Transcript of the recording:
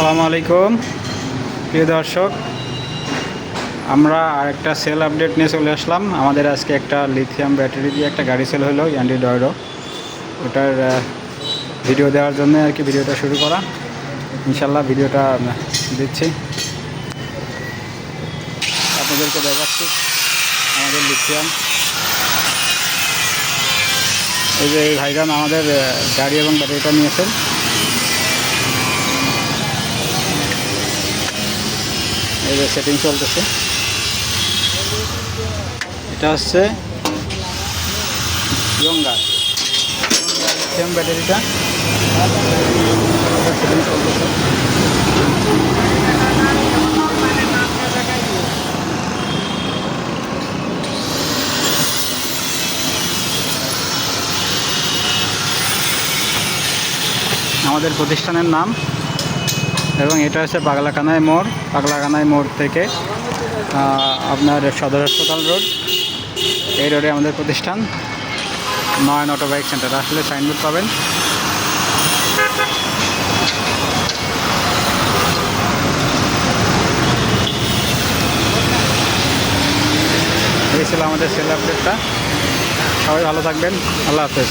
আসসালামু আলাইকুম প্রিয় দর্শক, আমরা আরেকটা সেল আপডেট নিয়ে চলে আসলাম। আমাদের আজকে একটা লিথিয়াম ব্যাটারি দিয়ে একটা গাড়ি সেল হলো, ইয়ান্ডি ডয়ডো। ওটার ভিডিও দেওয়ার জন্য আর কি ভিডিওটা শুরু করা। ইনশাল্লাহ ভিডিওটা দিচ্ছি, আপনাদেরকে দেখাচ্ছি আমাদের লিথিয়াম। এই যে এই ভাইজান আমাদের গাড়ি এবং ব্যাটারিটা নিয়েছেন। এই যে সেটিং চলতেছে। এটা হচ্ছে ইয়ঙ্গার লিথিয়াম ব্যাটারিটা, সেটিং চলতেছে। আমাদের প্রতিষ্ঠানের নাম, এবং এটা হচ্ছে পাগলাকানাই মোড়। পাগলাকানাই মোড় থেকে আপনার সদর হাসপাতাল রোড, এই রোডে আমাদের প্রতিষ্ঠান নয়ন অটো বাইক সেন্টার। আসলে সাইনবোর্ড পাবেন। এই ছিল আমাদের সেল আপডেটটা। সবাই ভালো থাকবেন। আল্লাহ হাফেজ।